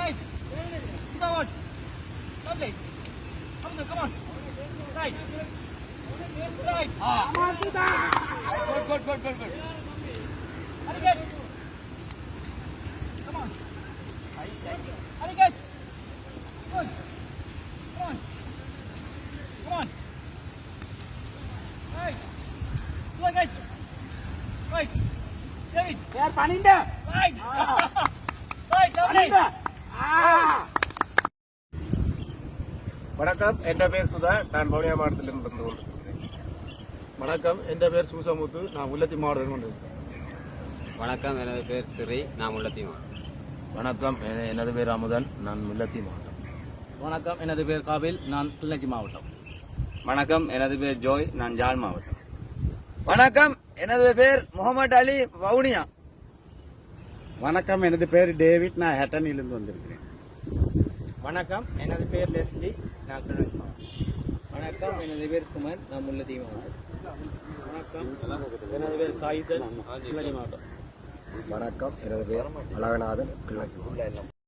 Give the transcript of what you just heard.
Right. Come on. Lovely. Come on. Right. Right. Come on, Sudha. Good. Hurry, get. Come on. Hurry, get. Good. Come on. Right. Go on, guys. Right. David. யார் பணிண்ட Right. Right, lovely. வணக்கம், என் பேர் சுதா. நான் வவுனியா மாவட்டத்திலிருந்து வந்து கொண்டிருக்கிறேன். வணக்கம், என் பேர் சூசமுத்து. நான் முல்லத்தி மாவட்டத்தில் கொண்டிருக்கிறேன். வணக்கம், எனது பேர் சிறி. நான் முல்லத்தி மாவட்டம். வணக்கம், எனது பேர் அமுதன். நான் முல்லத்தி மாவட்டம். வணக்கம், எனது பேர் காபில். நான் கிளிநொச்சி மாவட்டம். வணக்கம், எனது பேர் ஜோய். நான் ஜாழ் மாவட்டம். வணக்கம், எனது பேர் முகமது அலி, வவுனியா. வணக்கம், எனது பேர் டேவிட். நான் ஹெட்டனிலிருந்து வந்திருக்கிறேன். வணக்கம், எனது பேர் லெஸ்லி. நான் கிளிநொச்சி மாவட்டம். வணக்கம், எனது பேர் சுமன். நான் முல்லத்தி மாவட்டம். வணக்கம், எனது பேர் சாயிதன், கிளிநொச்சி மாவட்டம். வணக்கம், எனது பேர் அழகநாதன், கிளிநொச்சி மாவட்டம்.